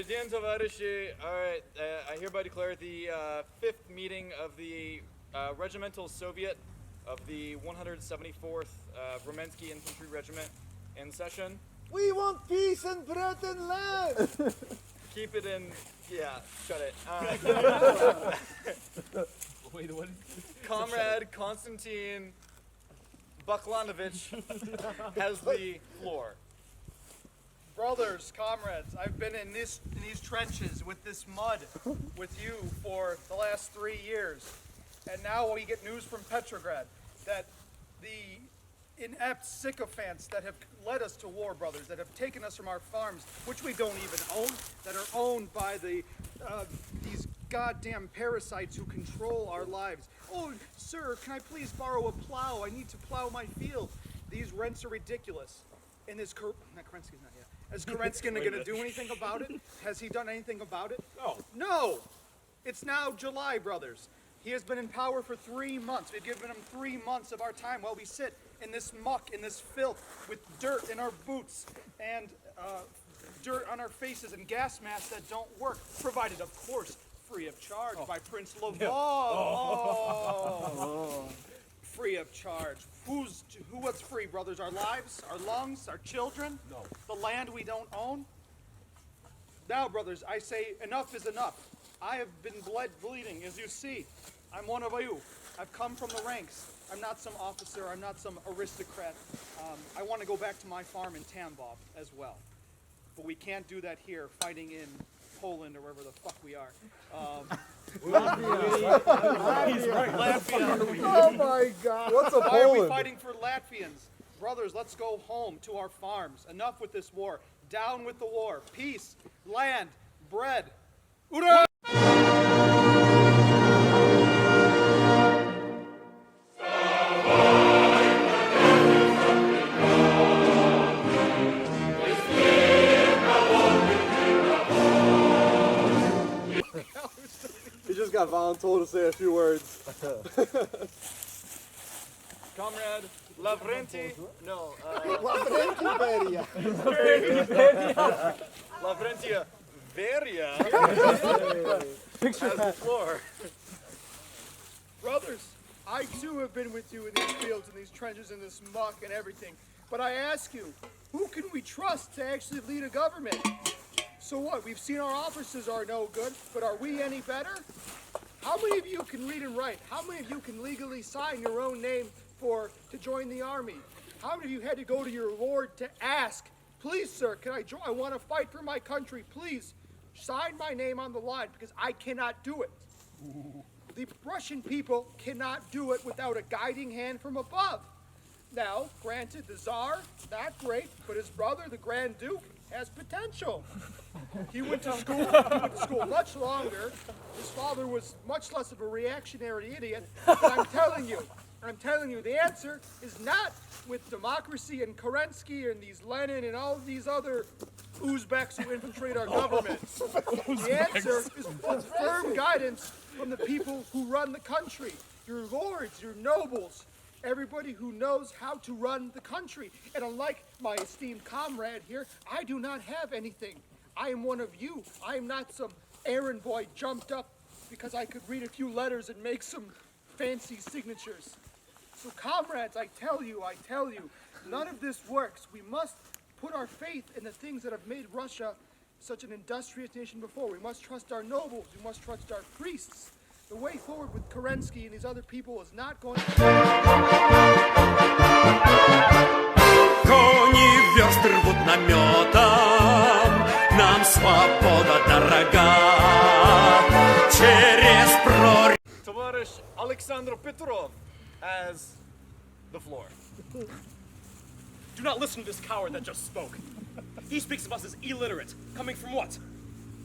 Добрый день, товарищи. All right, I hereby declare the fifth meeting of the Regimental Soviet of the 174th Vremensky Infantry Regiment in session. We want peace and bread and land! Keep it in, yeah, shut it. Wait, what? Comrade Konstantin Baklanovich has the floor. Brothers, comrades, I've been in these trenches with this mud with you for the last 3 years. And now we get news from Petrograd that the inept sycophants that have led us to war, brothers, that have taken us from our farms, which we don't even own, that are owned by these goddamn parasites who control our lives. Oh, sir, can I please borrow a plow? I need to plow my field. These rents are ridiculous. And is Kerensky's not yet. Is Kerensky going to do anything about it? Has he done anything about it? No. No! It's now July, brothers. He has been in power for 3 months. We've given him 3 months of our time while we sit in this muck, in this filth, with dirt in our boots and dirt on our faces and gas masks that don't work, provided, of course, free of charge by Prince Lvov. Free of charge. What's free, brothers? Our lives, our lungs, our children? No. The land we don't own? Now, brothers, I say enough is enough. I have been bleeding, as you see. I'm one of you. I've come from the ranks. I'm not some officer. I'm not some aristocrat. I want to go back to my farm in Tambov as well. But we can't do that here, fighting in Poland or wherever the fuck we are. Latvia. Oh my God. What's a Why are we Poland? fighting for Latvians? Brothers, let's go home to our farms. Enough with this war. Down with the war. Peace, land, bread. Ura! He just got voluntold to say a few words. Comrade Lavrenti, no, Beria. Lavrentia Veria has the floor. Brothers, I too have been with you in these fields, in these trenches, in this muck and everything. But I ask you, who can we trust to actually lead a government? So what? We've seen our officers are no good, but are we any better? How many of you can read and write? How many of you can legally sign your own name to join the army? How many of you had to go to your lord to ask, please, sir, can I join? I want to fight for my country. Please sign my name on the line because I cannot do it. The Russian people cannot do it without a guiding hand from above. Now, granted, the Tsar, not great, but his brother, the Grand Duke, has potential. He went to school much longer. His father was much less of a reactionary idiot. But I'm telling you, the answer is not with democracy and Kerensky and these Lenin and all of these other Uzbeks who infiltrate our government. The answer is with firm guidance from the people who run the country, your lords, your nobles, everybody who knows how to run the country. And unlike my esteemed comrade here, I do not have anything. I am one of you. I am not some errand boy jumped up because I could read a few letters and make some fancy signatures. So comrades, I tell you, none of this works. We must put our faith in the things that have made Russia such an industrious nation before. We must trust our nobles. We must trust our priests. The way forward with Kerensky and these other people is not going to... Кони версты рвут наметом, нам свобода дорога. Через прорезь. Товарищ Alexander Petrov has the floor. Do not listen to this coward that just spoke. He speaks of us as illiterate. Coming from what?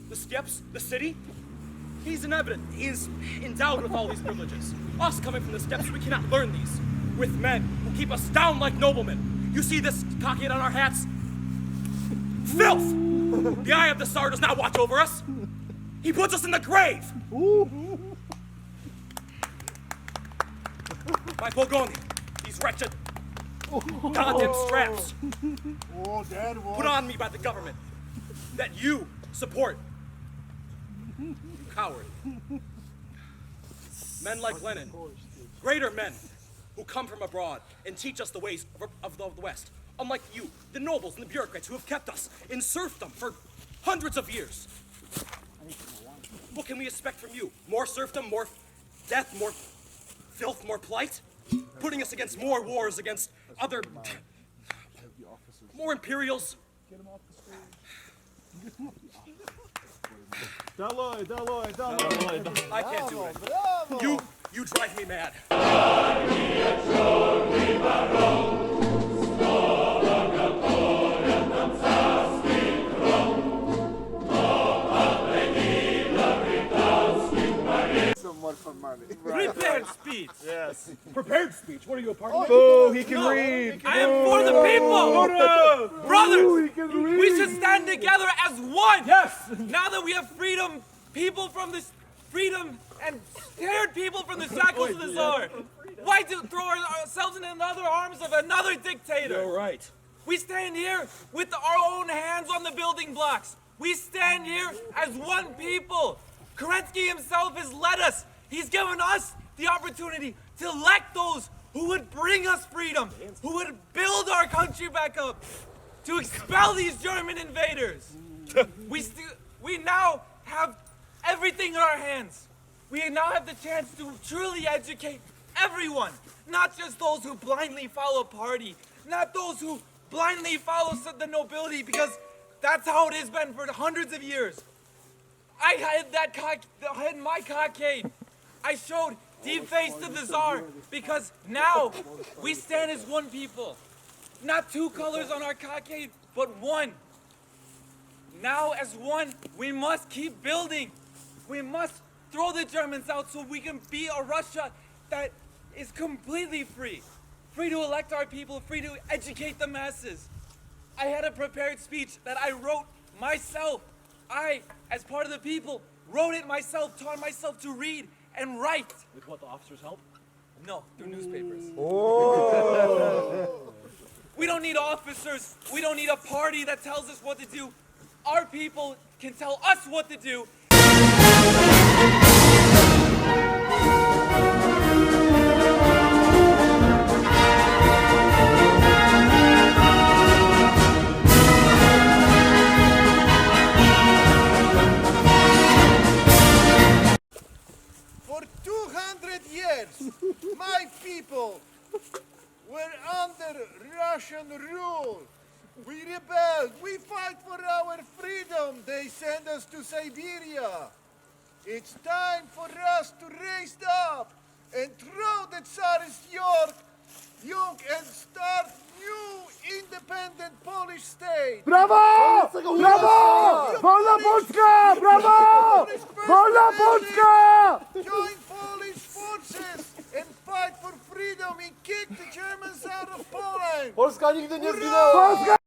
The steppes? The city? He's he is endowed with all these privileges. Us coming from the steppes, we cannot learn these. With men who keep us down like noblemen. You see this cockade on our hats? Filth! The eye of the Tsar does not watch over us. He puts us in the grave. My Pogoni, these wretched goddamn straps put on me by the government that you support You coward. Men like Lenin, greater men who come from abroad and teach us the ways of the West. Unlike you, the nobles and the bureaucrats who have kept us in serfdom for hundreds of years. What can we expect from you? More serfdom, more death, more filth, more plight? Putting us against more wars, against other... more Imperials? I can't do it. You drive me mad. Prepared speech. Yes. Prepared speech. What are you, a part of it? Oh, he can read. I am for the people. Brothers, we should stand together as one. Yes! Now that we have freedom, people from this freedom and scared people from the shackles of the Tsar. Why throw ourselves into another arms of another dictator? You're right. We stand here with our own hands on the building blocks. We stand here as one people. Kerensky himself has led us. He's given us the opportunity to elect those who would bring us freedom, who would build our country back up, to expel these German invaders. We now have everything in our hands. We now have the chance to truly educate everyone, not just those who blindly follow a party, not those who blindly follow the nobility, because that's how it has been for hundreds of years. I had my cockade. I showed deep face to the Tsar because now we stand as one people. Not two colors on our cockade, but one. Now as one, we must keep building. We must throw the Germans out so we can be a Russia that is completely free. Free to elect our people, free to educate the masses. I had a prepared speech that I wrote myself. I, as part of the people, wrote it myself, taught myself to read and write. With what, the officers' help? No, through newspapers. Oh. We don't need officers. We don't need a party that tells us what to do. Our people can tell us what to do. For 200 years, my people were under Russian rule. We rebelled. We fight for our freedom. They send us to Siberia. It's time for us to raise up and throw the Tsarist yoke and start new independent Polish state. Brawo! Brawo! Wolna Polska! Brawo! Wolna Polska! Join Polish forces and fight for freedom and kick the Germans out of Poland. Polska nigdy nie zginęła!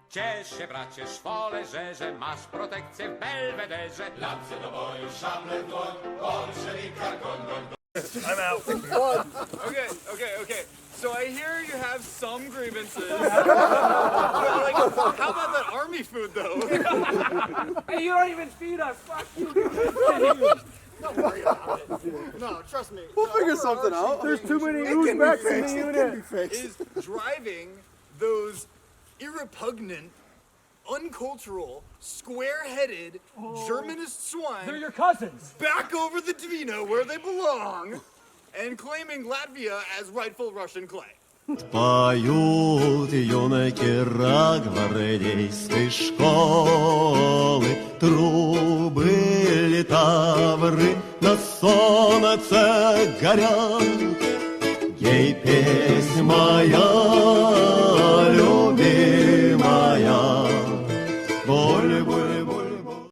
Ciesz się, bracie Szwole, że masz protekcję w Belwederze. Lance do boju, szable w dłoń, bolszewika, gon. I'm out. Okay. So I hear you have some grievances. But like, how about that army food, though? Hey, you don't even feed us. Fuck you. No, trust me. We'll figure something out. There's too many Uzbeks in the unit. Is driving those irrepugnant, uncultural, square-headed Germanist swine They're your cousins. back over the Dvina where they belong and claiming Latvia as rightful Russian clay. Поют юнаки гвардейской школы, трубы литавры на солнце горят. Ей песнь моя